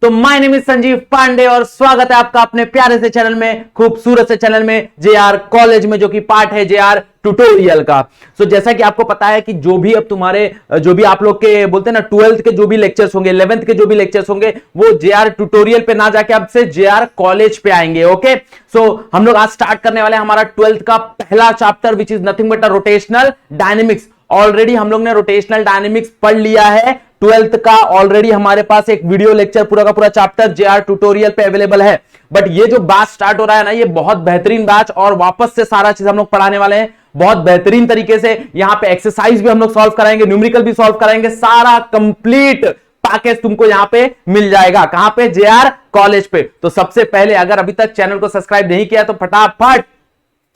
तो my name is Sanjeev Pandey और स्वागत है आपका अपने प्यारे से चैनल में, खूबसूरत से चैनल में, जेआर कॉलेज में, जो कि पार्ट है जेआर ट्यूटोरियल का। सो जैसा कि आपको पता है कि जो भी अब तुम्हारे जो भी आप लोग के बोलते हैं ना 12th के जो भी लेक्चर्स होंगे, 11th के जो भी लेक्चर्स होंगे, वो जेआर ट्यूटोरियल पे ना जाके अब से जेआर कॉलेज पे आएंगे। ओके, सो हम लोग आज स्टार्ट करने वाले हैं हमारा 12th का पहला chapter which is nothing but a rotational dynamics. Already हम लोग ने रोटेशनल डायनेमिक्स पढ़ लिया है 12th का। ऑलरेडी हमारे पास एक वीडियो लेक्चर पूरा का पूरा चैप्टर जेआर ट्यूटोरियल पे अवेलेबल है। बट ये जो बैच स्टार्ट हो रहा है ना, ये बहुत बेहतरीन बैच और वापस से सारा चीज हम लोग पढ़ाने वाले हैं बहुत बेहतरीन तरीके से। यहां पे एक्सरसाइज भी हम लोग सॉल्व कराएंगे, न्यूमेरिकल भी सॉल्व कराएंगे, सारा कंप्लीट पैकेज तुमको यहां पे मिल जाएगा। कहां पे? जेआर कॉलेज पे। तो सबसे पहले अगर अभी तक चैनल को सब्सक्राइब नहीं किया तो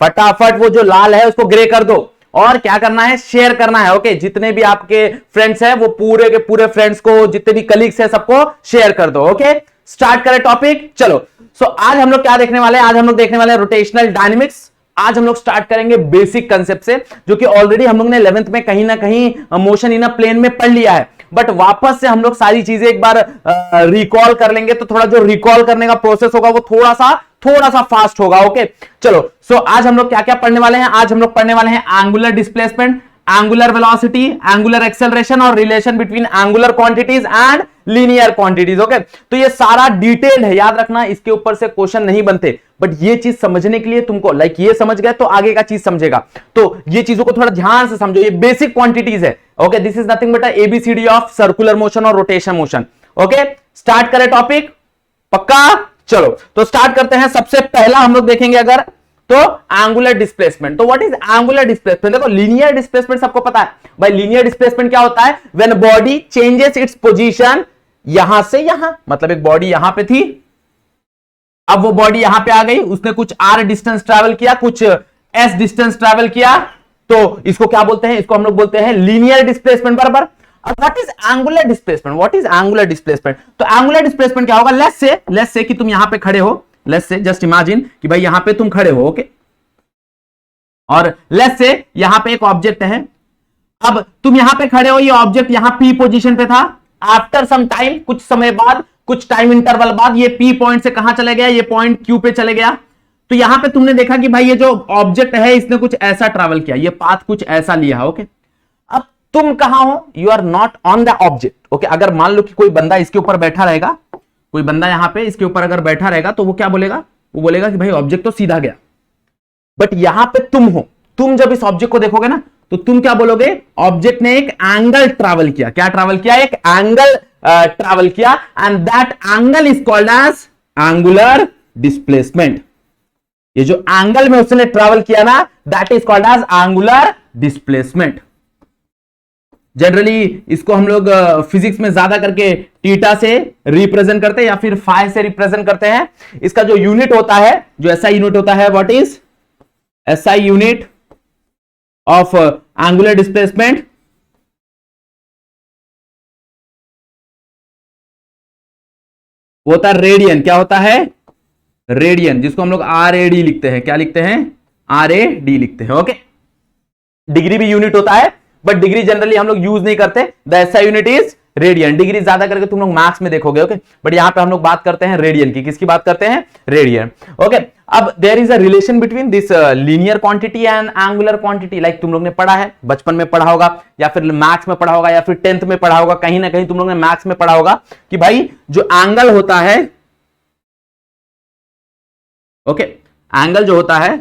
फटाफट वो जो लाल है उसको ग्रे कर दो और क्या करना है, शेयर करना है। ओके, जितने भी आपके फ्रेंड्स हैं वो पूरे के पूरे फ्रेंड्स को, जितने भी कलीग्स हैं सबको शेयर कर दो। ओके, स्टार्ट करें टॉपिक। चलो, सो आज हम लोग क्या देखने वाले हैं? आज हम लोग देखने वाले हैं रोटेशनल डायनेमिक्स। आज हम लोग स्टार्ट करेंगे बेसिक कंसेप्ट से, जो कि ऑलरेडी हम लोग ने 11th में कहीं ना कहीं मोशन इन अ प्लेन में पढ़ लिया है। बट वापस से हम लोग सारी चीजें एक बार रिकॉल कर लेंगे, तो थोड़ा जो रिकॉल करने का प्रोसेस होगा वो थोड़ा सा फास्ट होगा। ओके, चलो, सो आज हम लोग क्या क्या पढ़ने वाले हैं? आज हम लोग पढ़ने वाले हैं angular displacement, angular velocity, angular acceleration और relation between angular quantities and linear quantities. Okay, तो ये सारा डिटेल है, याद रखना, इसके ऊपर से क्वेश्चन नहीं बनते। बट ये चीज समझने के लिए तुमको ये समझ गए तो आगे का चीज समझेगा। तो ये चीजों को थोड़ा ध्यान से समझो, ये बेसिक क्वांटिटीज है। Okay, this is nothing but A B C D of circular motion और रोटेशन मोशन। ओके, स्टार्ट करें टॉपिक, पक्का? चलो, तो स्टार्ट करते हैं। सबसे पहला हम लोग देखेंगे अगर तो एंगुलर डिस्प्लेसमेंट। तो व्हाट इज एंगुलर डिस्प्लेसमेंट? देखो, लीनियर डिस्प्लेसमेंट सबको पता है भाई। लीनियर डिस्प्लेसमेंट क्या होता है? When body changes its position यहां से यहां, मतलब एक बॉडी यहां पे थी, अब वो बॉडी यहां पे आ गई, उसने कुछ r डिस्टेंस ट्रैवल किया, कुछ s डिस्टेंस ट्रैवल किया, तो इसको क्या बोलते हैं? इसको हम लोग बोलते हैं लीनियर डिस्प्लेसमेंट। बराबर। अब what is angular displacement? What is angular displacement? तो एंगुलर डिस्प्लेसमेंट क्या होगा? लेट्स से कि तुम यहां पे खड़े हो, लेट्स से, जस्ट इमेजिन कि भाई यहां पे तुम खड़े हो। ओके, और लेट्स से यहां पे एक ऑब्जेक्ट है, अब तुम यहां पे खड़े हो, ये ऑब्जेक्ट यहां P पोजीशन पे था। आफ्टर सम टाइम, कुछ समय बाद, कुछ टाइम इंटरवल बाद, ये P पॉइंट से कहां चले गया? ये पॉइंट Q पे चले गया। तो यहां पे तुमने देखा कि भाई ये जो ऑब्जेक्ट है इसने कुछ ऐसा ट्रैवल किया, ये पाथ कुछ ऐसा लिया है। ओके, अब तुम कहां हो? You are not on the object. Okay, अगर मान लो कि कोई बंदा इसके ऊपर बैठा रहेगा, कोई बंदा यहां पे इसके ऊपर अगर बैठा रहेगा, तो वो क्या बोलेगा? वो बोलेगा कि भाई ऑब्जेक्ट तो सीधा गया, बट यहां पे तुम हो। तुम जब इस ऑब्जेक्ट को देखोगे ना, तो तुम क्या बोलोगे? ऑब्जेक्ट ने एक एंगल ट्रैवल किया। क्या ट्रैवल किया? एक एंगल ट्रैवल किया, and that angle is called as angular displacement. ये जो एंगल में उसने ट्रैवल किया ना, that is called as angular displacement. Generally इसको हम लोग फिजिक्स में ज्यादा करके थीटा से रिप्रेजेंट करते हैं या फिर फाई से रिप्रेजेंट करते हैं। इसका जो यूनिट होता है, जो एसआई यूनिट होता है, what is SI unit of angular displacement? वो होता है रेडियन। क्या होता है? रेडियन, जिसको हम लोग RAD लिखते हैं। क्या लिखते हैं? RAD लिखते हैं। ओके, डिग्री भी यूनिट होता है, बट डिग्री जनरली हम लोग यूज नहीं करते। The SI unit is radian. Degree ज्यादा करके तुम लोग मैथ्स में देखोगे। ओके, बट यहां पे हम लोग बात करते हैं रेडियन की। किसकी बात करते हैं? रेडियन। ओके, अब there is a relation between this linear quantity and angular quantity. Like तुम लोग ने पढ़ा है, बचपन में पढ़ा होगा, या फिर मैथ्स में पढ़ा होगा, या फिर 10th में पढ़ा होगा, कहीं ना कहीं तुम लोग ने मैथ्स में पढ़ा होगा कि भाई जो एंगल होता है, ओके, एंगल जो होता है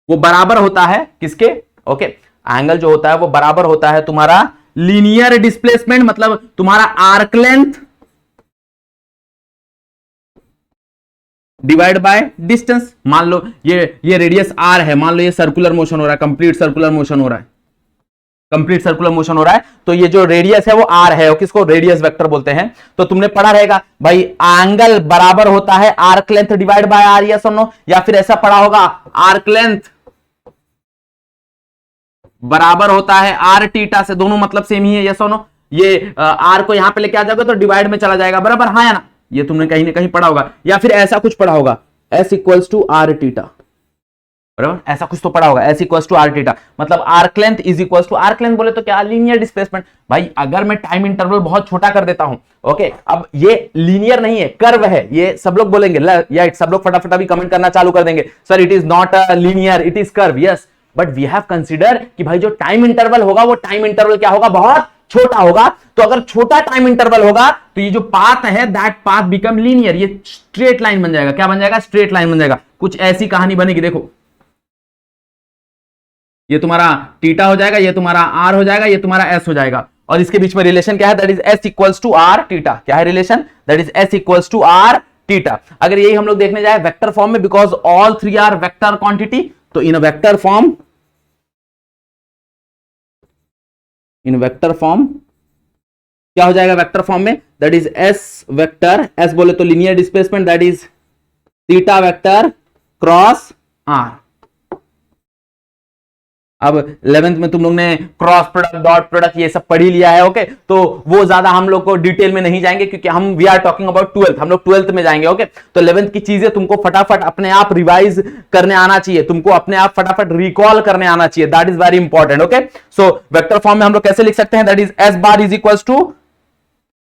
वो बराबर होता है किसके? ओके, एंगल जो होता है वो बराबर होता है तुम्हारा लीनियर डिस्प्लेसमेंट, मतलब तुम्हारा arc length divide by distance. मान लो ये रेडियस r है, मान लो ये सर्कुलर मोशन हो रहा है, कंप्लीट सर्कुलर मोशन हो रहा है, कंप्लीट सर्कुलर मोशन हो रहा है, तो ये जो रेडियस है वो r है, किसको रेडियस वेक्टर बोलते हैं। तो तुमने पढ़ा रहेगा भाई एंगल बराबर होता है arc length divide by r, yes और नो? या फिर ऐसा पढ़ा होगा आर्क लेंथ बराबर होता है r थीटा से। दोनों मतलब सेम ही है, यस और नो? ये r को यहां पे लेके आ जाओगे तो डिवाइड में चला जाएगा, बराबर? हाँ या ना? ये तुमने कहीं ना कहीं पढ़ा होगा, या फिर ऐसा कुछ पढ़ा होगा, s equals to r theta. बराबर, ऐसा कुछ तो पढ़ा होगा, S equal to R theta, मतलब arc length is equal to, arc length बोले तो क्या, लीनियर डिस्प्लेसमेंट। भाई अगर मैं टाइम इंटरवल बहुत छोटा कर देता हूं, ओके, अब ये लीनियर नहीं है, कर्व है, ये सब लोग बोलेंगे, या सब लोग फटाफट अभी कमेंट करना चालू कर देंगे, sir it is not a linear, it is curve. Yes, but we have consider कि भाई जो टाइम इंटरवल होगा वो टाइम इंटरवल क्या होगा, बहुत छोटा होगा। तो अगर छोटा टाइम इंटरवल होगा तो ये जो पाथ है दैट पाथ बिकम लीनियर, ये स्ट्रेट लाइन बन जाएगा। क्या बन जाएगा, स्ट्रेट लाइन बन जाएगा। कुछ ऐसी कहानी बनेगी, देखो ये तुम्हारा थीटा हो जाएगा, ये तुम्हारा आर हो जाएगा, ये तुम्हारा एस हो जाएगा, और इसके बीच में रिलेशन क्या है, that is S equals to R theta. क्या है relation, that is S equals to R theta. अगर यही हम लोग देखने जाए वेक्टर फॉर्म में, because all three are vector quantity, तो in vector form, in vector form क्या हो जाएगा, वेक्टर फॉर्म में that is S vector, S बोले तो linear displacement, that is theta vector cross R. अब 11th में तुम लोग ने क्रॉस प्रोडक्ट, डॉट प्रोडक्ट ये सब पढ़ ही लिया है, ओके, तो वो ज्यादा हम लोग को डिटेल में नहीं जाएंगे, क्योंकि हम we are talking about 12th, हम लोग 12th में जाएंगे, ओके। तो 11th की चीजें तुमको फटाफट अपने आप रिवाइज करने आना चाहिए, तुमको अपने आप फटाफट रिकॉल करने आना चाहिए, that is very important, okay. So vector form में हम लोग कैसे लिख सकते हैं, that is S bar is equal to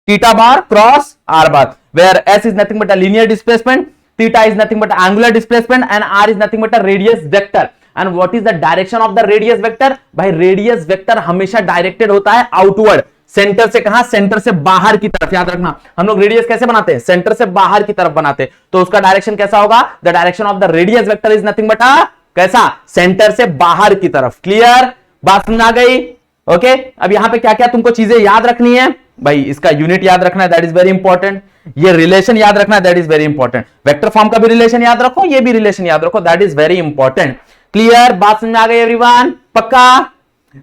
theta bar cross R bar, where S is nothing but a linear displacement, theta is nothing but angular displacement, and R is nothing but a radius vector. And what is the direction of the radius vector, भाई radius vector हमेशा directed होता है outward, centre से कहां, centre से बाहर की तरफ। याद रखना, हम लोग रेडियस कैसे बनाते हैं, सेंटर से बाहर की तरफ बनाते हैं, तो उसका डायरेक्शन कैसा होगा, the direction of the radius vector is nothing but कैसा, सेंटर से बाहर की तरफ। क्लियर, बात समझ आ गई, ओके। अब यहां पे क्या क्या तुमको चीजें याद रखनी है, भाई इसका यूनिट याद रखना है, दैट इज वेरी इंपॉर्टेंट, ये रिलेशन याद रखना है, that is very important, vector form का भी रिलेशन याद रखो, ये भी रिलेशन याद रखो, that is very important. Clear, बात समझ आ गई एवरीवन, पक्का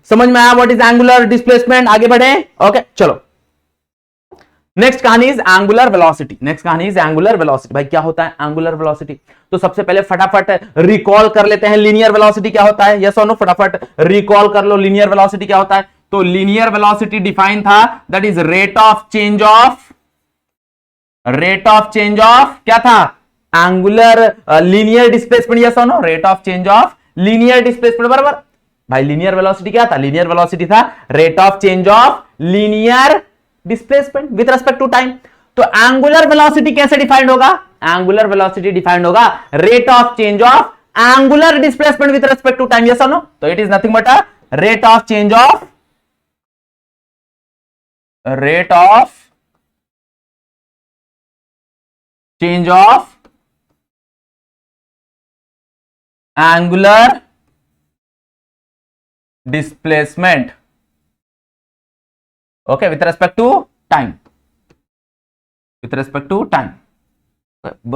समझ में आया व्हाट इज एंगुलर डिस्प्लेसमेंट। आगे बढ़े, ओके चलो। नेक्स्ट कहानी इज एंगुलर वेलोसिटी, नेक्स्ट कहानी इज एंगुलर वेलोसिटी। भाई क्या होता है एंगुलर वेलोसिटी, तो सबसे पहले फटाफट रिकॉल कर लेते हैं लीनियर वेलोसिटी क्या होता है, यस और नो, फटाफट रिकॉल कर लो लीनियर वेलोसिटी क्या होता है। तो लीनियर वेलोसिटी डिफाइन था, that is rate of change of, rate of change of क्या था, एंगुलर लीनियर डिस्प्लेसमेंट, यस और no, rate of change of linear displacement, बराबर। भाई लीनियर वेलोसिटी क्या था, लीनियर वेलोसिटी था rate of change of linear displacement with respect to time. तो angular velocity कैसे डिफाइंड होगा, एंगुलर वेलोसिटी डिफाइंड होगा rate of change of angular displacement with respect to time, yes और no. तो it is nothing but a rate of change of, rate of change of angular displacement, okay, with respect to time, with respect to time.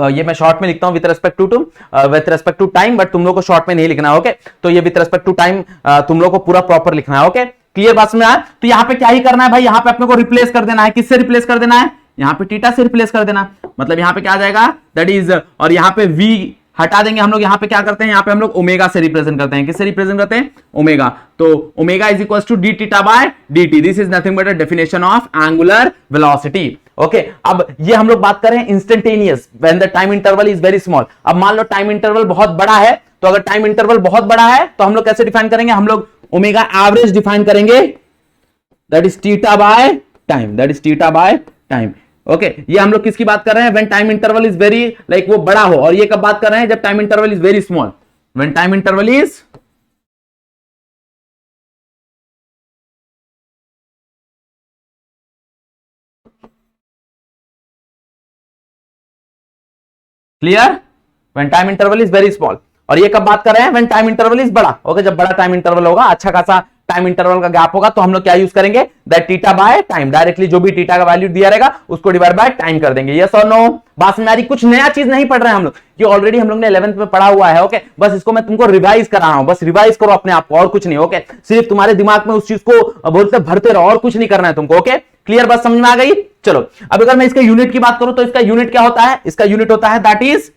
ये मैं short में लिखता हूं with respect to time, but तुम लोग को short में नहीं लिखना है, ओके। तो ये विथ रेस्पेक्ट टू टाइम तुम लोग को पूरा प्रॉपर लिखना है, ओके। क्लियर, बात समझ में आया। तो यहां पे क्या ही करना है भाई, यहां पे अपने को रिप्लेस कर देना है, किससे रिप्लेस कर देना है, यहां पे थीटा से रिप्लेस कर देना, मतलब यहां पे क्या आ जाएगा, दैट इज, और यहां पे v हटा देंगे हम लोग, यहां पे क्या करते हैं, यहां पे हम लोग ओमेगा से रिप्रेजेंट करते हैं, किससे रिप्रेजेंट करते हैं, ओमेगा। तो omega is equal to D theta by dt, this is nothing but a definition of angular velocity, okay. अब ये हम लोग बात कर रहे हैं instantaneous when the time interval is very small. अब मान लो टाइम इंटरवल बहुत बड़ा है, तो अगर टाइम इंटरवल बहुत बड़ा है तो हम लोग कैसे डिफाइन करेंगे, हम लोग ओमेगा एवरेज डिफाइन करेंगे, that is theta by time, that is theta by time, okay. ये हम लोग किसकी बात कर रहे हैं, when time interval is very like वो बड़ा हो, और ये कब बात कर रहे हैं, जब time interval is very small, when time interval is clear, when time interval is very small. और ये कब बात कर रहे हैं, व्हेन टाइम इंटरवल इज बड़ा, ओके। जब बड़ा टाइम इंटरवल होगा, अच्छा खासा टाइम इंटरवल का गैप होगा, तो हम लोग क्या यूज करेंगे, that theta by time, directly जो भी थीटा का वैल्यू दिया रहेगा उसको डिवाइड बाय टाइम कर देंगे, यस और नो। बात में आ रही, कुछ नया चीज नहीं पढ़ रहे हैं हम लोग, ये ऑलरेडी हम लोग ने 11th में पढ़ा हुआ है, ओके। बस इसको मैं तुमको रिवाइज करा रहा हूं, बस रिवाइज करो अपने आप को, और कुछ नहीं, ओके। सिर्फ तुम्हारे दिमाग में उस चीज को बोलते भरते रहो, और कुछ नहीं करना है तुमको, ओके। क्लियर, बात समझ में आ गई। चलो अब अगर मैं इसके यूनिट की बात करूं, तो इसका यूनिट क्या होता है, इसका यूनिट होता है दैट इज,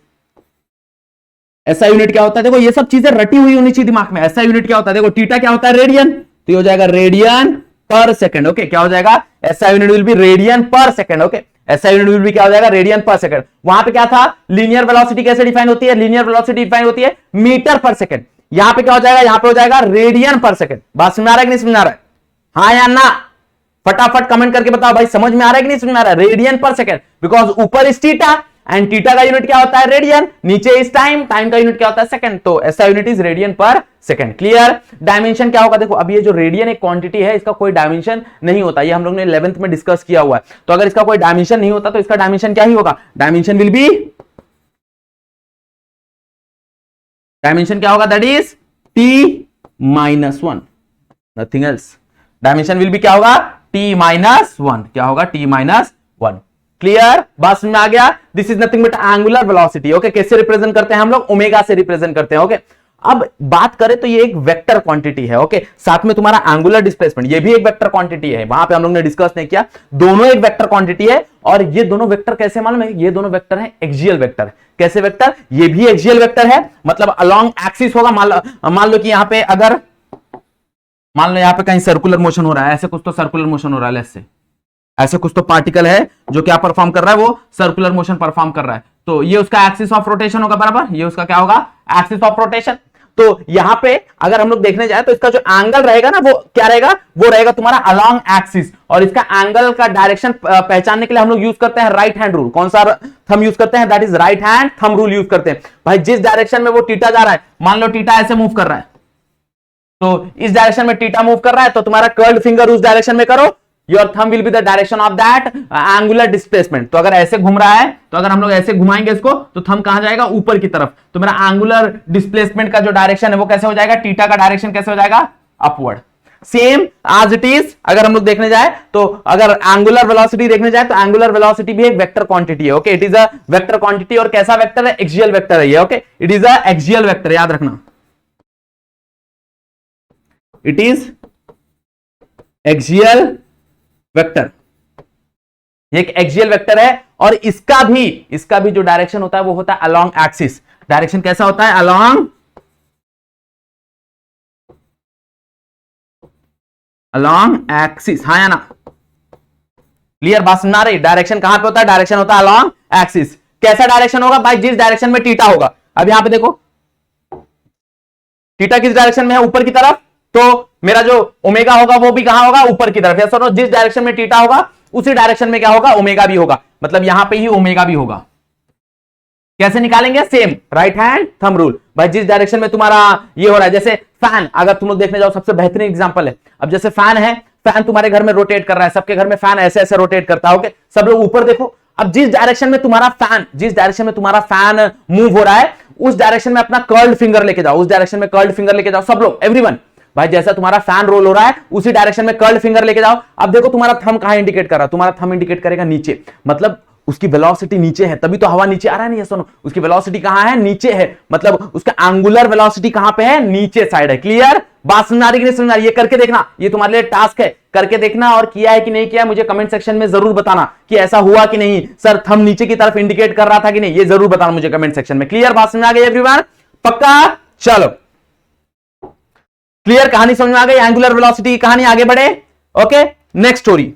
ऐसा यूनिट क्या होता है, देखो ये सब चीजें रटी हुई होनी चाहिए दिमाग में। ऐसा यूनिट क्या होता है, देखो थीटा क्या होता है, रेडियन, तो हो जाएगा रेडियन पर सेकंड, ओके। क्या हो जाएगा, ऐसा यूनिट विल बी रेडियन पर सेकंड, ओके। ऐसा यूनिट विल बी क्या हो जाएगा, रेडियन पर सेकंड। वहां पे क्या था, लीनियर वेलोसिटी कैसे डिफाइन होती है, लीनियर वेलोसिटी डिफाइन होती है मीटर पर सेकंड। यहां पे क्या हो जाएगा, यहां पे हो जाएगा रेडियन पर सेकंड। बात समझ आ रहा है कि नहीं समझ आ रहा है, हाँ या ना, फटाफट कमेंट करके बताओ भाई, समझ में आ रहा है कि नहीं समझ में आ रहा है। रेडियन पर सेकंड, बिकॉज ऊपर इज थीटा एंड थीटा का यूनिट क्या होता है, रेडियन, नीचे इज टाइम, टाइम का यूनिट क्या होता है, सेकंड, तो ऐसा यूनिट इज रेडियन पर सेकंड। क्लियर। डायमेंशन क्या होगा, देखो अब ये जो रेडियन एक क्वांटिटी है, इसका कोई डायमेंशन नहीं होता, ये हम लोग ने 11th में डिस्कस किया हुआ है। तो अगर इसका कोई डायमेंशन नहीं होता तो इसका डायमेंशन क्या ही होगा, डायमेंशन विल बी, डायमेंशन क्या होगा, that is t-1, nothing else. Dimension will be क्या होगा, t-1, क्या होगा, t-1। क्लियर, बात समझ में आ गया। This is nothing but angular velocity. Okay, कैसे रिप्रेजेंट करते हैं हम लोग, ओमेगा से रिप्रेजेंट करते हैं। ओके, अब बात करें तो ये एक वेक्टर क्वांटिटी है। ओके, साथ में तुम्हारा एंगुलर डिस्प्लेसमेंट, ये भी एक वेक्टर क्वांटिटी है, वहां पे हम लोग ने डिस्कस नहीं किया, दोनों एक वेक्टर क्वांटिटी है। और ये दोनों वेक्टर कैसे मालूम है, ये दोनों वेक्टर है एक्सियल वेक्टर। कैसे वेक्टर, ये भी एक्सियल वेक्टर है, मतलब अलोंग एक्सिस होगा। मान लो कि यहां पे अगर मान लो यहां पे कहीं सर्कुलर मोशन हो रहा है, ऐसे कुछ तो सर्कुलर मोशन हो रहा है, लेट्स से ऐसे कुछ तो पार्टिकल है जो क्या परफॉर्म कर रहा है, वो सर्कुलर मोशन परफॉर्म कर रहा है। तो ये उसका एक्सिस ऑफ रोटेशन होगा, बराबर, ये उसका क्या होगा, एक्सिस ऑफ रोटेशन। तो यहां पे अगर हम लोग देखने जाए तो इसका जो एंगल रहेगा ना, वो क्या रहेगा, वो रहेगा तुम्हारा अलोंग एक्सिस। और इसका एंगल का डायरेक्शन पहचानने के लिए हम लोग यूज करते हैं राइट हैंड रूल। कौन सा थंब यूज करते हैं, that is right hand thumb rule use करते हैं। भाई जिस डायरेक्शन में वो टीटा जा रहा है, मान लो टीटा ऐसे मूव कर रहा है, तो इस डायरेक्शन में टीटा मूव कर रहा है, तो तुम्हारा कर्ल्ड फिंगर उस डायरेक्शन में करो, your thumb will be the direction of that angular displacement. तो अगर ऐसे घूम रहा है, तो अगर हम लोग ऐसे घुमाएंगे इसको, तो थंब कहां जाएगा, ऊपर की तरफ। तो मेरा एंगुलर डिस्प्लेसमेंट का जो डायरेक्शन है वो कैसे हो जाएगा, टीटा का डायरेक्शन कैसे हो जाएगा, upward. Same as it is अगर हम लोग देखने जाए तो, अगर एंगुलर वेलोसिटी देखने जाए तो एंगुलर वेलोसिटी भी एक वेक्टर क्वांटिटी है। Okay, it is a vector quantity. और कैसा वेक्टर है, एक्सियल वेक्टर है ये। Okay, it is a axial vector, याद रखना, इट इज एक्सियल वेक्टर, एक एक्सियल वेक्टर है। और इसका भी जो डायरेक्शन होता है वो होता है अलोंग एक्सिस। डायरेक्शन कैसा होता है, अलोंग एक्सिस, हाँ या ना, क्लियर, बात समझ आ रही। डायरेक्शन कहां पे होता है, डायरेक्शन होता है अलोंग एक्सिस। कैसा डायरेक्शन होगा भाई, जिस डायरेक्शन में टीटा होगा। अब यहां पे देखो टीटा किस डायरेक्शन में है, ऊपर की तरफ, तो मेरा जो ओमेगा होगा वो भी कहां होगा, ऊपर की तरफ। या सुनो, जिस डायरेक्शन में टीटा होगा उसी डायरेक्शन में क्या होगा, ओमेगा भी होगा, मतलब यहां पे ही ओमेगा भी होगा। कैसे निकालेंगे, same right hand thumb rule. भाई जिस डायरेक्शन में तुम्हारा ये हो रहा है, जैसे फैन, अगर तुम लोग देखने जाओ, सबसे बेहतरीन एग्जांपल है। अब जैसे फैन है, फैन तुम्हारे घर में रोटेट कर रहा है, सबके घर में फैन ऐसे ऐसे रोटेट करता है। ओके, सब लोग ऊपर देखो। अब जिस डायरेक्शन में तुम्हारा फैन मूव हो रहा है, उस डायरेक्शन में अपना कर्ल्ड फिंगर लेके जाओ, उस डायरेक्शन में कर्ल्ड फिंगर लेके जाओ, सब लोग, एवरीवन। भाई जैसा तुम्हारा फैन रोल हो रहा है, उसी डायरेक्शन में कर्ल्ड फिंगर लेके जाओ। अब देखो तुम्हारा थंब कहां इंडिकेट कर रहा है, तुम्हारा थंब इंडिकेट करेगा नीचे, मतलब उसकी वेलोसिटी नीचे है, तभी तो हवा नीचे आ रहा है। नहीं, सुनो, उसकी वेलोसिटी कहां है, नीचे है, मतलब उसका एंगुलर वेलोसिटी कहां पे है, नीचे साइड है। क्लियर, बात समझ आ रही कि नहीं समझ आ रही, ये करके देखना, ये तुम्हारे लिए टास्क है, करके देखना। और किया है कि नहीं किया, मुझे कमेंट सेक्शन में जरूर बताना कि ऐसा हुआ कि नहीं, सर थंब नीचे की तरफ इंडिकेट कर रहा था कि नहीं, ये जरूर बताना मुझे कमेंट सेक्शन में। क्लियर, बात समझ आ गई एवरीवन, पक्का, चलो क्लियर, कहानी समझ में आ गई, एंगुलर वेलोसिटी की कहानी, आगे बढ़े। Okay, next story,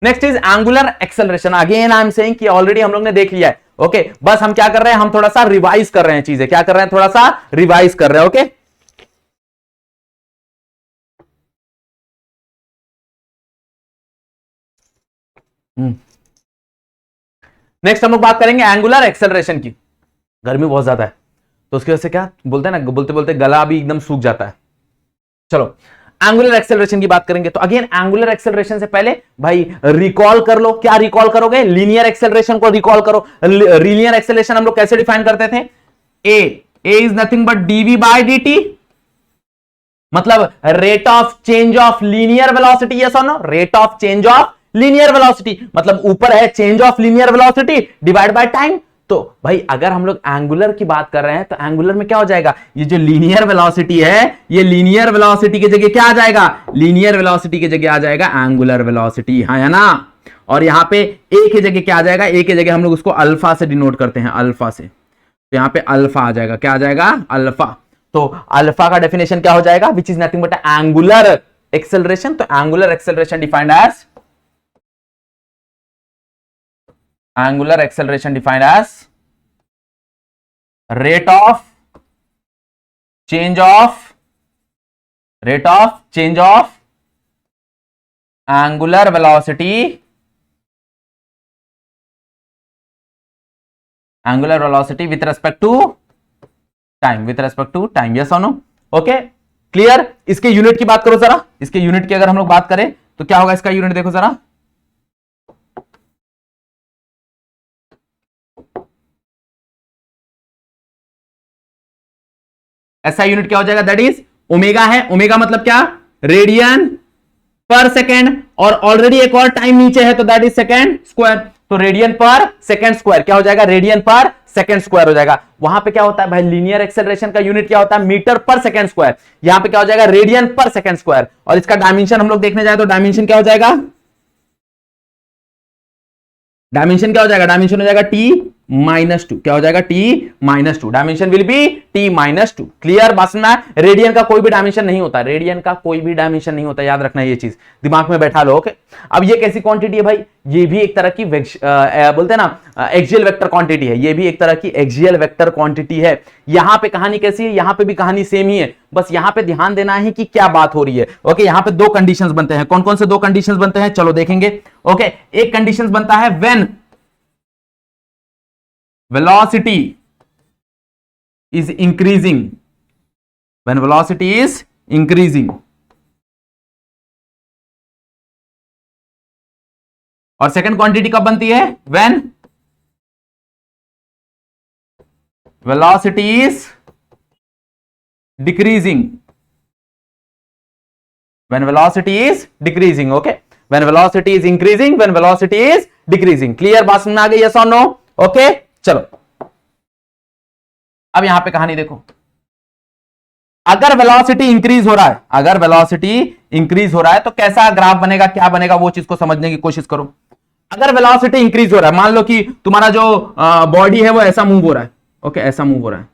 next is angular acceleration. Again I am saying कि ऑलरेडी हम लोग ने देख लिया है। ओके, बस हम क्या कर रहे हैं, हम थोड़ा सा रिवाइज कर रहे हैं चीजें, क्या कर रहे हैं, थोड़ा सा रिवाइज कर रहे हैं। ओके, नेक्स्ट हम लोग बात करेंगे एंगुलर एक्सेलरेशन की। गर्मी बहुत ज्यादा है, तो उसकी वजह से क्या बोलते हैं ना, बोलते बोलते गला भी एकदम सूख जाता है। चलो एंगुलर एक्सेलरेशन की बात करेंगे। तो अगेन एंगुलर एक्सेलरेशन से पहले भाई रिकॉल कर लो, क्या रिकॉल करोगे, लीनियर एक्सेलरेशन को रिकॉल करो। लीनियर एक्सेलरेशन हम लोग कैसे डिफाइन करते थे, A is nothing but DV by dt, मतलब rate of change of linear velocity. Yes और no, rate of change of linear velocity, मतलब ऊपर है change of linear velocity divide by time. तो भाई अगर हम लोग एंगुलर की बात कर रहे हैं, तो एंगुलर में क्या हो जाएगा, ये जो लीनियर वेलोसिटी है, ये लीनियर वेलोसिटी की जगह क्या आ जाएगा, लीनियर वेलोसिटी की जगह आ जाएगा एंगुलर वेलोसिटी, हाँ या ना। और यहां पे ए की जगह क्या आ जाएगा, ए की जगह हम लोग उसको अल्फा से डिनोट करते हैं, अल्फा से। तो यहां पे अल्फा आ जाएगा, क्या आ जाएगा, अल्फा। तो अल्फा का डेफिनेशन क्या हो जाएगा, which is nothing but angular acceleration. तो angular acceleration defined as angular acceleration defined as rate of change of angular velocity with respect to time, yes or no? Okay clear. इसके unit की बात करो जरा, इसके यूनिट की अगर हम लोग बात करें तो क्या होगा इसका यूनिट, देखो जरा, ऐसा यूनिट क्या हो जाएगा, दैट इज ओमेगा है। ओमेगा मतलब क्या, रेडियन पर सेकेंड, और ऑलरेडी एक और टाइम नीचे है तो दैट इज सेकेंड स्क्वायर। तो रेडियन पर सेकेंड स्क्वायर क्या हो जाएगा, रेडियन पर सेकेंड स्क्वायर हो जाएगा। वहां पे क्या होता है भाई, लीनियर एक्सेलरेशन का यूनिट क्या होता है, मीटर पर सेकेंड स्क्वायर। यहां पे क्या हो जाएगा, रेडियन पर सेकेंड स्क्वायर। और इसका डायमेंशन हम लोग देखने जाए तो डायमेंशन क्या हो जाएगा, डायमेंशन क्या हो जाएगा, डायमेंशन हो जाएगा t-2। क्या हो जाएगा, t-2। Dimension will be t-2। Clear बात सुनना। रेडियन का कोई भी डायमेंशन नहीं होता, रेडियन का कोई भी डायमेंशन नहीं होता, याद रखना ये चीज, दिमाग में बैठा लो। ओके, अब ये कैसी क्वांटिटी है भाई, ये भी एक तरह की बोलते हैं ना एक्सियल वेक्टर क्वांटिटी है, ये भी एक तरह की एक्सियल वेक्टर क्वांटिटी है। यहां पे कहानी कैसी है, यहां पे भी कहानी सेम ही है, बस यहां पे ध्यान देना है कि क्या बात हो रही है। ओके, यहां पे दो कंडीशंस बनते हैं, कौन कौन से दो कंडीशंस बनते हैं, चलो देखेंगे। ओके, एक कंडीशंस बनता है when velocity is increasing, when velocity is increasing, और सेकंड क्वांटिटी कब बनती है, when velocity is decreasing, when velocity is decreasing। okay, when velocity is increasing, when velocity is decreasing। Clear बात समझ में आ गई, yes or no? ओके, चलो अब यहां पे कहानी देखो, अगर वेलोसिटी इंक्रीज हो रहा है, अगर वेलोसिटी इंक्रीज हो रहा है तो कैसा ग्राफ बनेगा, क्या बनेगा, वो चीज को समझने की कोशिश करो। अगर वेलोसिटी इंक्रीज हो रहा है, मान लो कि तुम्हारा जो बॉडी है वो ऐसा मूव हो रहा है। ओके, ऐसा मूव हो रहा है,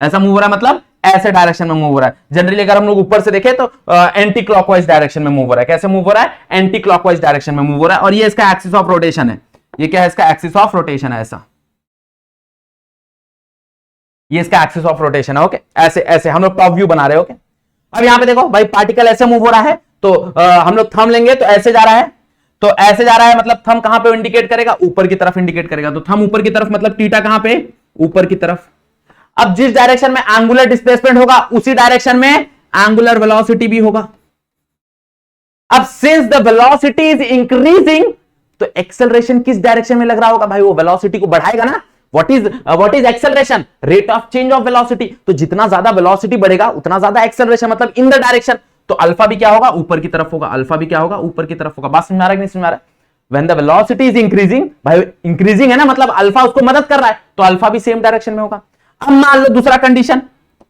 ऐसा मूव हो रहा है मतलब ऐसे डायरेक्शन में मूव हो रहा है। जनरली अगर हम लोग ऊपर से देखें तो एंटी क्लॉकवाइज डायरेक्शन में मूव हो रहा है। कैसे मूव हो रहा है, एंटी क्लॉकवाइज डायरेक्शन में मूव हो रहा है। और ये इसका एक्सिस ऑफ रोटेशन है, ये क्या है, इसका एक्सिस ऑफ रोटेशन है, ऐसा, ये इसका एक्सिस ऑफ रोटेशन है। ओके, ऐसे ऐसे हम लोग टॉप व्यू बना रहे हैं। ओके, अब यहां पे देखो भाई, पार्टिकल ऐसे मूव हो रहा है तो हम लोग थंब लेंगे तो ऐसे जा रहा है, तो ऐसे जा रहा है मतलब थंब कहां पे इंडिकेट करेगा, ऊपर की तरफ इंडिकेट करेगा। तो थंब ऊपर की तरफ मतलब थीटा कहां पे, ऊपर की तरफ। अब जिस डायरेक्शन में एंगुलर डिस्प्लेसमेंट होगा उसी डायरेक्शन में एंगुलर वेलोसिटी भी होगा। अब since the velocity is increasing, तो एक्सेलरेशन किस डायरेक्शन में लग रहा होगा भाई, वो वेलोसिटी को बढ़ाएगा ना। What is acceleration, rate of change of velocity. तो जितना ज्यादा वेलोसिटी बढ़ेगा उतना ज्यादा एक्सेलरेशन, मतलब इन द डायरेक्शन। तो अल्फा भी क्या होगा, ऊपर की तरफ होगा, अल्फा भी क्या होगा, ऊपर की तरफ होगा। बात समझ आ रहा है कि नहीं समझ आ रहा है। When the velocity is increasing, भाई इंक्रीजिंग है ना, मतलब अल्फा उसको मदद कर रहा है, तो अल्फा भी सेम डायरेक्शन में होगा। अब मान लो दूसरा कंडीशन,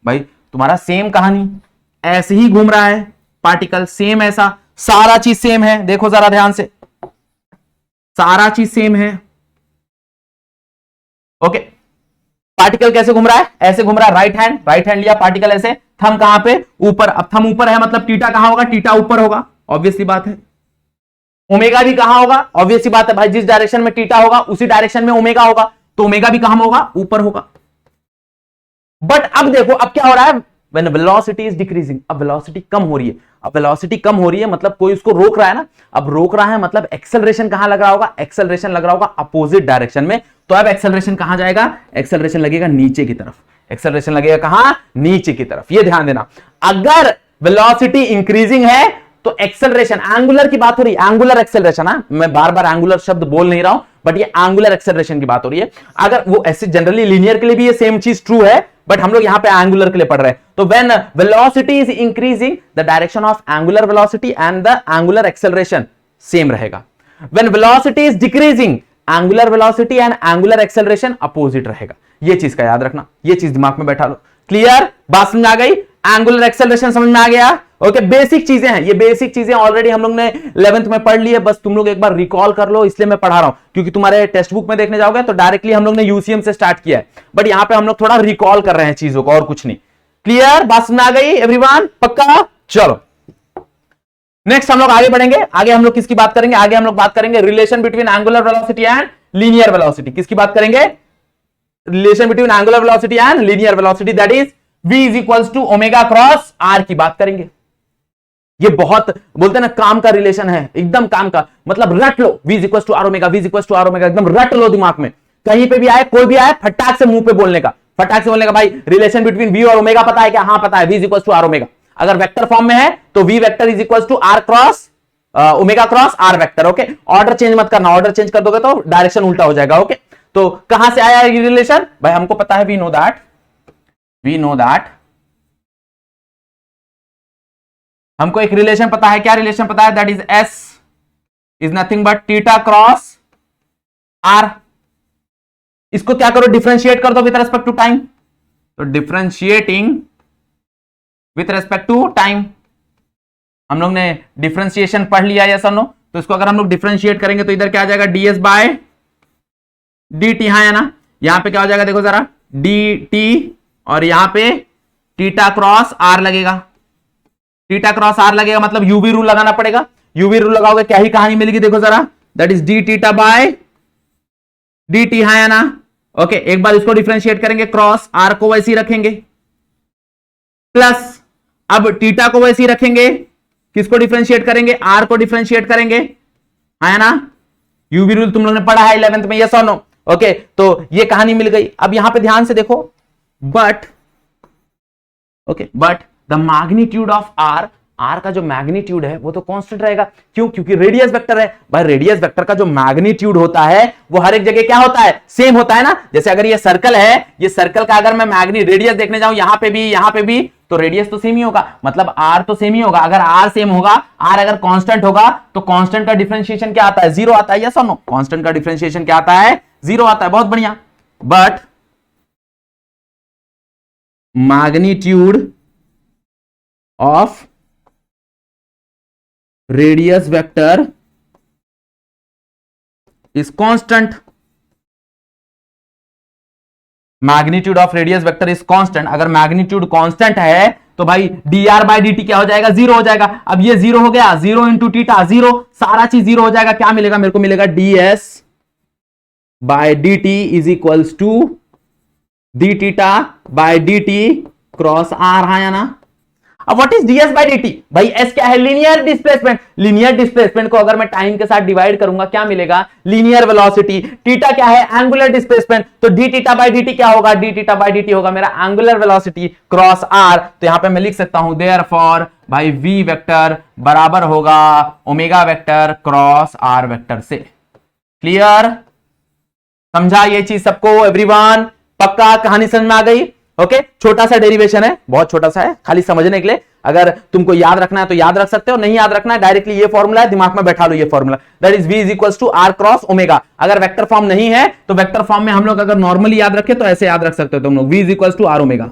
भाई तुम्हारा सेम कहानी, ऐसे ही घूम रहा है पार्टिकल, सेम ऐसा, सारा चीज सेम है। देखो जरा ध्यान से, सारा चीज सेम है। ओके, पार्टिकल कैसे घूम रहा है, ऐसे घूम रहा है, राइट हैंड लिया, पार्टिकल ऐसे, थंब कहां पे, ऊपर। अब थंब ऊपर है मतलब थीटा कहां होगा, थीटा ऊपर होगा, ऑब्वियसली बात है। ओमेगा भी कहां होगा, ऑब्वियसली बात है भाई, जिस डायरेक्शन में थीटा होगा उसी डायरेक्शन में ओमेगा होगा, तो ओमेगा भी कहां होगा, ऊपर होगा। बट अब देखो, अब क्या हो रहा है, when velocity is decreasing, अब वेलोसिटी कम हो रही है। अब वेलोसिटी कम हो रही है मतलब कोई उसको रोक रहा है ना। अब रोक रहा है मतलब एक्सेलरेशन कहां लग रहा होगा, एक्सेलरेशन लग रहा होगा अपोजिट डायरेक्शन में। तो अब एक्सेलरेशन कहां जाएगा, एक्सेलरेशन लगेगा नीचे की तरफ, एक्सेलरेशन लगेगा कहां, नीचे की तरफ। ये ध्यान देना, अगर वेलोसिटी इंक्रीजिंग है तो एक्सेलरेशन, एंगुलर की बात हो रही है, एंगुलर एक्सेलरेशन। मैं बार बार एंगुलर शब्द बोल नहीं रहा हूं, बट ये एंगुलर एक्सेलरेशन की बात हो रही है। अगर वो ऐसे जनरली लीनियर के लिए भी ये सेम चीज ट्रू है, बट हम लोग यहां पे एंगुलर के लिए पढ़ रहे हैं। तो when velocity is increasing, the direction of angular velocity and the angular acceleration same रहेगा। When velocity is decreasing, angular velocity and angular acceleration opposite रहेगा। ये चीज का याद रखना, ये चीज दिमाग में बैठा लो। क्लियर, बात समझ आ गई, एंगुलर एक्सेलरेशन समझ में आ गया। ओके, बेसिक चीजें हैं, ये बेसिक चीजें ऑलरेडी हम लोग ने 11th में पढ़ ली है, बस तुम लोग एक बार रिकॉल कर लो, इसलिए मैं पढ़ा रहा हूं, क्योंकि तुम्हारे टेक्स्ट बुक में देखने जाओगे तो डायरेक्टली हम लोग ने यूसीएम से स्टार्ट किया है, बट यहां पे हम लोग थोड़ा रिकॉल कर रहे हैं चीजों को, और कुछ नहीं। क्लियर, बात समझ आ गई एवरीवन, पक्का। चलो नेक्स्ट हम लोग आगे बढ़ेंगे। आगे हम लोग किसकी बात करेंगे, आगे हम लोग बात करेंगे relation between angular velocity and linear velocity. किसकी बात करेंगे? Relation between angular velocity and linear velocity, that is v is equals to omega cross r की बात करेंगे। ये बहुत बोलते हैं ना काम का रिलेशन है, एकदम काम का, मतलब रट लो, v is equals to r omega, v is equals to r omega, एकदम रट लो दिमाग में। कहीं पे भी आए, कोई भी आए, फटाक से मुंह पे बोलने का, फटाक से बोलने का, भाई रिलेशन बिटवीन v और ओमेगा पता है क्या? हाँ पता है, v is equals to r omega. अगर वेक्टर फॉर्म में है तो v vector is equals to r cross omega cross r vector. Okay, order change मत करना, ऑर्डर चेंज कर दोगे तो डायरेक्शन उल्टा हो जाएगा। ओके, तो कहां से आया ये रिलेशन? भाई हमको पता है, वी नो दैट हमको एक रिलेशन पता है। क्या रिलेशन पता है? That is s is nothing but theta cross r। इसको क्या करो? डिफरेंशिएट कर दो विथ रेस्पेक्ट टू टाइम। तो differentiating with respect to time, हम लोग ने डिफरेंशिएशन पढ़ लिया या सर नो? तो इसको अगर हम लोग डिफरेंशिएट करेंगे तो इधर क्या आ जाएगा? ds बाय dt, हाँ है ना? यहां पे क्या हो जाएगा? देखो जरा, dt और यहां पे थीटा क्रॉस r लगेगा। थीटा क्रॉस r लगेगा मतलब यूवी रूल लगाना पड़ेगा। यूवी रूल लगाओगे क्या ही कहानी मिलेगी? देखो जरा, that is d theta by dt, हाँ है ना? ओके, एक बार इसको डिफरेंशिएट करेंगे, क्रॉस r को वैसे ही रखेंगे, प्लस अब थीटा को वैसे ही रखेंगे, किसको डिफरेंशिएट करेंगे? r को डिफरेंशिएट करेंगे, है ना? यूवी रूल तुम लोगों ने पढ़ा है 11th में, यस और नो? ओके, तो ये कहानी मिल गई। अब यहां पे ध्यान से देखो, but the magnitude of r का जो मैग्नीट्यूड है वो तो कांस्टेंट रहेगा। क्यों? क्योंकि रेडियस वेक्टर है। भाई रेडियस वेक्टर का जो मैग्नीट्यूड होता है वो हर एक जगह क्या होता है? सेम होता है ना। जैसे अगर ये सर्कल है, ये सर्कल का अगर मैं रेडियस देखने जाऊं, यहां पे भी तो रेडियस तो सेम ही होगा, मतलब r तो सेम ही होगा। अगर r सेम होगा, r अगर कांस्टेंट होगा तो कांस्टेंट का डिफरेंशिएशन क्या आता है? जीरो आता है, यस और नो? कांस्टेंट का डिफरेंशिएशन क्या आता है? जीरो आता है। बहुत बढ़िया। But magnitude of radius vector is constant. Magnitude of radius vector is constant. अगर मैग्नीट्यूड कांस्टेंट है तो भाई dr बाय dt क्या हो जाएगा? जीरो हो जाएगा। अब ये जीरो हो गया, जीरो इंटू थीटा जीरो, सारा चीज जीरो हो जाएगा। क्या मिलेगा मेरे को? मिलेगा ds by dt is equals to d theta by dt cross r, हाँ या ना? अब what is ds by dt? भाई s क्या है? Linear displacement. लीनियर डिस्प्लेसमेंट को अगर मैं टाइम के साथ डिवाइड करूंगा क्या मिलेगा? Linear velocity. थीटा क्या है? Angular displacement. तो d थीटा बाय dt क्या होगा? d थीटा बाय dt होगा मेरा एंगुलर वेलोसिटी क्रॉस r। तो यहां पे मैं लिख सकता हूं देयरफॉर भाई v वेक्टर बराबर होगा omega vector cross r vector से। क्लियर? समझा ये चीज सबको? एवरीवन पक्का कहानी समझ में आ गई? ओके, छोटा सा डेरिवेशन है, बहुत छोटा सा है, खाली समझने के लिए। अगर तुमको याद रखना है तो याद रख सकते हो, नहीं याद रखना है डायरेक्टली ये फॉर्मूला है, दिमाग में बैठा लो ये formula, that is v is equals to r cross omega. अगर वेक्टर फॉर्म नहीं है तो वेक्टर फॉर्म में हम लोग अगर नॉर्मली याद रखे तो ऐसे याद रख सकते हो तुम लोग, v is equals to r omega.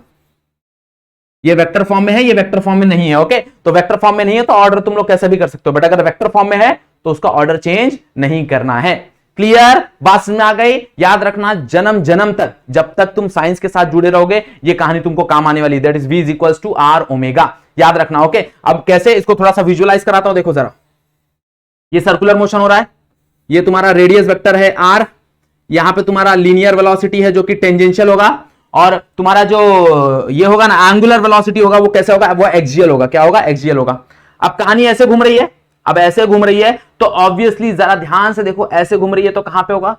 ये वेक्टर फॉर्म में है, ये वेक्टर फॉर्म में नहीं है। ओके, तो वेक्टर फॉर्म में नहीं है तो ऑर्डर तुम लोग कैसे भी कर सकते हो, बट अगर वेक्टर फॉर्म में है तो उसका ऑर्डर चेंज नहीं करना है। क्लियर? बात समझ में आ गई? याद रखना, जन्म जन्म तक जब तक तुम साइंस के साथ जुड़े रहोगे ये कहानी तुमको काम आने वाली है। That is v is equals to r omega. याद रखना। ओके, अब कैसे इसको थोड़ा सा विजुअलाइज कराता हूं, देखो जरा। ये सर्कुलर मोशन हो रहा है, ये तुम्हारा रेडियस वेक्टर है r, यहां पे तुम्हारा लीनियर वेलोसिटी है जो कि टेंजेंशियल होगा, और तुम्हारा जो ये होगा ना एंगुलर वेलोसिटी होगा वो कैसे होगा? वो एक्सियल होगा। क्या होगा? एक्सियल होगा। अब कहानी ऐसे घूम रही है, अब ऐसे घूम रही है तो ऑब्वियसली जरा ध्यान से देखो, ऐसे घूम रही है तो कहां पे होगा?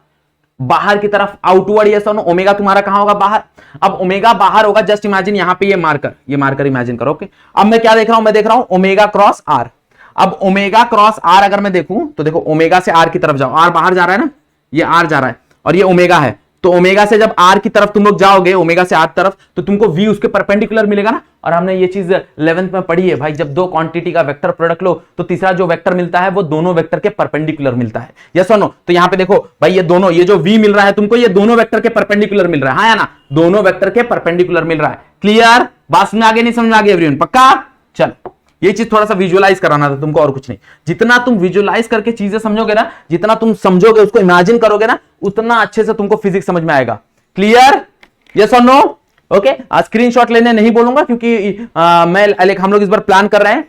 बाहर की तरफ, आउटवर्ड। ये सुनो, ओमेगा तुम्हारा कहां होगा? बाहर। अब ओमेगा बाहर होगा, जस्ट इमेजिन यहां पे ये मार्कर इमेजिन करो। ओके, अब मैं क्या देख रहा हूं? मैं देख रहा हूं ओमेगा क्रॉस आर। अब ओमेगा क्रॉस आर अगर मैं देखूं तो देखो, ओमेगा से आर की तरफ जाओ, आर बाहर जा रहा है ना, ये आर जा रहा है और ये ओमेगा है, तो ओमेगा से जब आर की तरफ तुम लोग जाओगे, ओमेगा से आर तरफ, तो तुमको v उसके परपेंडिकुलर मिलेगा ना। और हमने ये चीज 11th में पढ़ी है भाई, जब दो क्वांटिटी का वेक्टर प्रोडक्ट लो तो तीसरा जो वेक्टर मिलता है वो दोनों वेक्टर के परपेंडिकुलर मिलता है। यस और नो? तो यहां पे देखो भाई, ये दोनों, ये जो v मिल रहा है तुमको, ये दोनों वेक्टर के परपेंडिकुलर मिल रहा है, हाँ या ना? दोनों वेक्टर के परपेंडिकुलर मिल रहा है। क्लियर? बात समझ में आगे नहीं समझ में आगे एवरीवन? पक्का? चल, ये चीज थोड़ा सा विजुअलाइज कराना था तुमको, और कुछ नहीं। जितना तुम विजुअलाइज करके चीजें समझोगे ना, जितना तुम समझोगे, उसको इमेजिन करोगे ना, उतना अच्छे से तुमको फिजिक्स समझ में आएगा। क्लियर? यस और नो? ओके, स्क्रीनशॉट लेने नहीं बोलूंगा क्योंकि हम लोग इस बार प्लान कर रहे हैं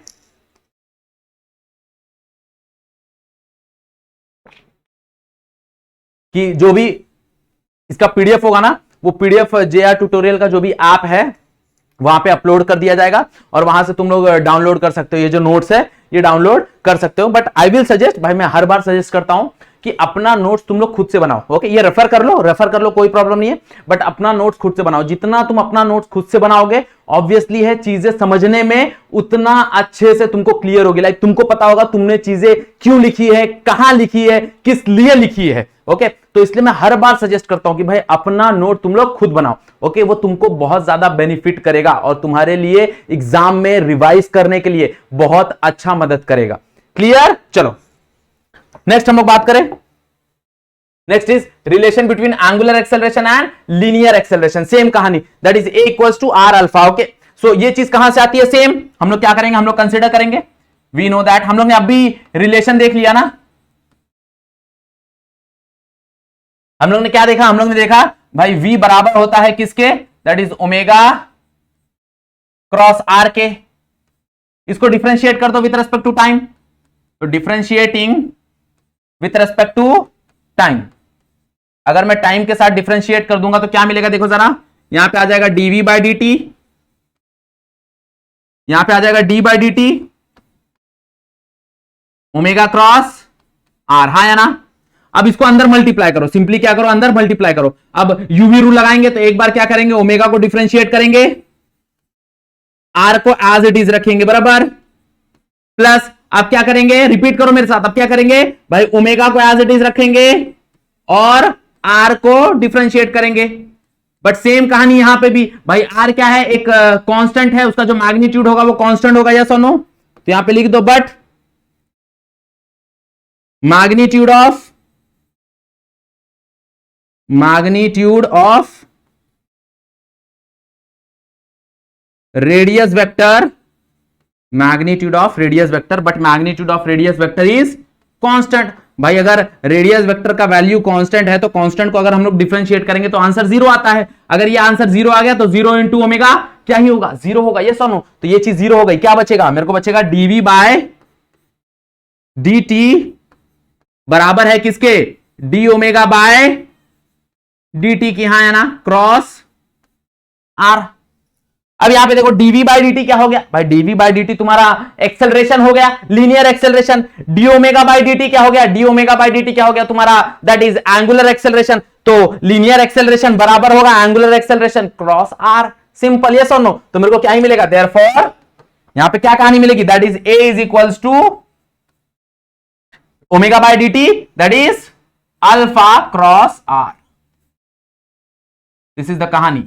कि जो भी इसका पीडीएफ होगा ना, वो पीडीएफ जेआर ट्यूटोरियल का जो भी ऐप है वहां पे अपलोड कर दिया जाएगा और वहां से तुम लोग डाउनलोड कर सकते हो। ये जो नोट्स है ये डाउनलोड कर सकते हो। बट आई विल सजेस्ट, भाई मैं हर बार सजेस्ट करता हूं कि अपना नोट्स तुम लोग खुद से बनाओ। ओके, ये रेफर कर लो, कोई प्रॉब्लम नहीं है, बट अपना नोट्स खुद से बनाओ। जितना तुम अपना नोट्स खुद से बनाओगे, ऑब्वियसली है चीजें समझने में उतना अच्छे से तुमको क्लियर होगी। लाइक तुमको पता होगा तुमने चीजें क्यों लिखी है, कहां लिखी है, किस लिए लिखी है। ओके, तो इसलिए मैं हर बार सजेस्ट करता हूं कि भाई अपना नोट तुम लोग खुद बनाओ। ओके, वो तुमको बहुत ज्यादा बेनिफिट करेगा और तुम्हारे लिए एग्जाम में रिवाइज करने के लिए बहुत अच्छा मदद करेगा। क्लियर? चलो नेक्स्ट हम लोग बात करें। Next is relation between angular acceleration and linear acceleration. Same कहानी, that is A equals to R alpha. Okay, so ये चीज कहां से आती है? सेम हम लोग क्या करेंगे, हम लोग कंसिडर करेंगे, वी नो दैट, हम लोग ने अभी रिलेशन देख लिया ना। हम लोग ने क्या देखा? हम लोग ने देखा भाई v बराबर होता है किसके? That is omega cross R के। इसको डिफरेंशिएट कर दो विथ रेस्पेक्ट टू टाइम, तो differentiating with respect to time, अगर मैं टाइम के साथ डिफरेंशिएट कर दूंगा तो क्या मिलेगा? देखो जरा, यहां पे आ जाएगा dv बाई dt, यहां पे आ जाएगा d by dt omega cross R, हाँ या ना? अब इसको अंदर मल्टीप्लाई करो, सिंपली क्या करो, अंदर मल्टीप्लाई करो। अब यूवी रूल लगाएंगे तो एक बार क्या करेंगे, ओमेगा को डिफरेंशिएट करेंगे, आर को एज इट इज रखेंगे बराबर, प्लस अब क्या करेंगे, रिपीट करो मेरे साथ, अब क्या करेंगे भाई, ओमेगा को एज इट इज रखेंगे और आर को डिफरेंशिएट करेंगे। बट सेम कहानी यहां पे भी, भाई आर क्या है, एक कांस्टेंट है, उसका जो मैग्नीट्यूड होगा वो कांस्टेंट होगा, यस और नो? तो यहां पे लिख दो, but magnitude of radius vector, magnitude of radius vector, but magnitude of radius vector is constant. भाई अगर रेडियस वेक्टर का वैल्यू कांस्टेंट है तो कांस्टेंट को अगर हम लोग डिफरेंशिएट करेंगे तो आंसर जीरो आता है। अगर ये आंसर जीरो आ गया तो जीरो इंटू ओमेगा क्या ही होगा, जीरो होगा, ये सुनो। तो ये चीज जीरो हो गई, क्या बचेगा मेरे को? बचेगा डीवी बाय dt बराबर है किसके? डी ओमेगा बाय dt की, हाँ है ना, क्रॉस आर। अब यहां पे देखो dv बाई dt क्या हो गया भाई, dv बाई dt तुम्हारा एक्सेलरेशन हो गया, linear acceleration. d omega by dt क्या हो गया, d ओमेगा बाई dt क्या हो गया तुम्हारा, दैट इज एंगुलर एक्सेलरेशन। तो लीनियर एक्सेलरेशन बराबर होगा angular acceleration cross r, simple, yes और नो? तो मेरे को क्या ही मिलेगा, देयरफॉर यहां पे क्या कहानी मिलेगी, that is a is equals to omega by dt, that is alpha cross r। This is the कहानी,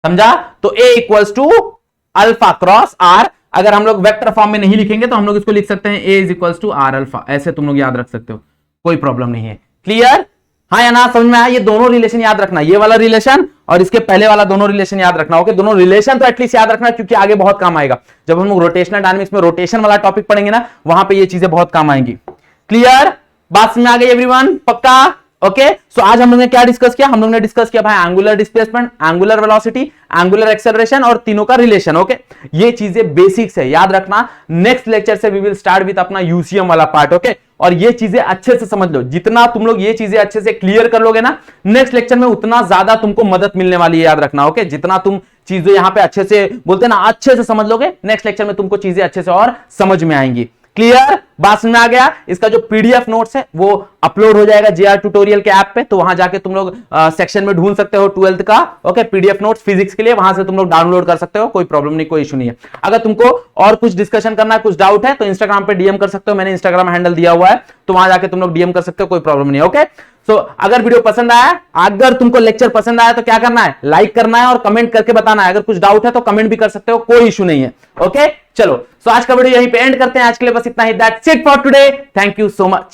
समझा? तो a equals to alpha cross R. अगर हम लोग वेक्टर फॉर्म में नहीं लिखेंगे तो हम लोग इसको लिख सकते हैं a is equals to R alpha, ऐसे तुम लोग याद रख सकते हो, कोई प्रॉब्लम नहीं है। क्लियर? हाँ या ना? समझ में आया? ये दोनों रिलेशन याद रखना, ये वाला रिलेशन और इसके पहले वाला दोनों रिलेशन याद रखना। ओके, दोनों रिलेशन तो एटलीस्ट याद रखना, क्योंकि आगे बहुत काम आएगा। जब हम लोग रोटेशनल डायनामिक्स में रोटेशन वाला टॉपिक पढ़ेंगे ना, वहां पे ये चीजें बहुत काम आएंगी। क्लियर? बात समझ में आ गई एवरीवन? पक्का? ओके, सो आज हम लोग ने क्या डिस्कस किया? हम लोग ने डिस्कस किया भाई angular displacement, angular velocity, angular acceleration और तीनों का रिलेशन। ओके, ये चीजें बेसिक्स है, याद रखना। नेक्स्ट लेक्चर से वी विल स्टार्ट विद अपना यूसीएम वाला पार्ट। ओके, और ये चीजें अच्छे से समझ लो, जितना तुम लोग ये चीजें अच्छे से क्लियर कर लोगे ना नेक्स्ट लेक्चर में, उतना ज्यादा तुमको मदद मिलने वाली है, याद रखना। ओके, जितना तुम चीजें यहां पे अच्छे से बोलते ना, अच्छे से समझ लोगे, नेक्स्ट लेक्चर में तुमको चीजें अच्छे से और समझ में आएंगी। क्लियर? बात समझ में आ गया? इसका जो पीडीएफ नोट्स है वो अपलोड हो जाएगा जेआर ट्यूटोरियल के ऐप पे, तो वहां जाके तुम लोग सेक्शन में ढूंढ सकते हो 12th का। ओके, पीडीएफ नोट्स फिजिक्स के लिए, वहां से तुम लोग डाउनलोड कर सकते हो, कोई प्रॉब्लम नहीं, कोई इशू नहीं है। अगर तुमको और कुछ डिस्कशन करना है, कुछ डाउट है, तो इंस्टाग्राम पे डीएम कर सकते हो, मैंने इंस्टाग्राम हैंडल दिया हुआ है, तो वहां जाके तुम लोग डीएम कर सकते हो, कोई प्रॉब्लम नहीं है। ओके, सो अगर वीडियो पसंद आया, अगर तुमको लेक्चर पसंद आया तो क्या करना है, लाइक करना है और कमेंट करके बताना है। अगर कुछ डाउट है तो कमेंट भी कर सकते हो, कोई इशू नहीं है। ओके, चलो, सो आज का वीडियो यहीं पे एंड करते हैं। आज के लिए बस इतना ही। That's it for today, thank you so much.